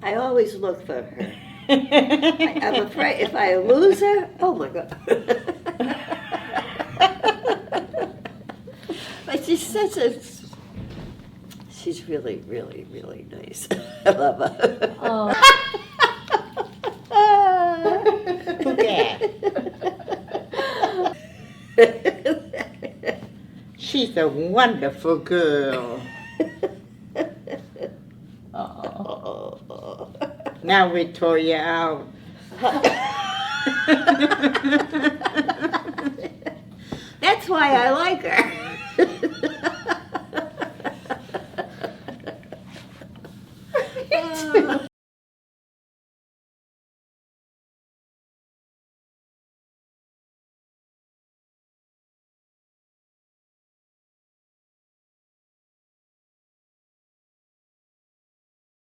I always look for her. I'm afraid if I lose her, oh my God. But she's really, really, really nice. I love her. Oh. Look at. She's a wonderful girl. Oh. Now we tore you out. That's why I like her.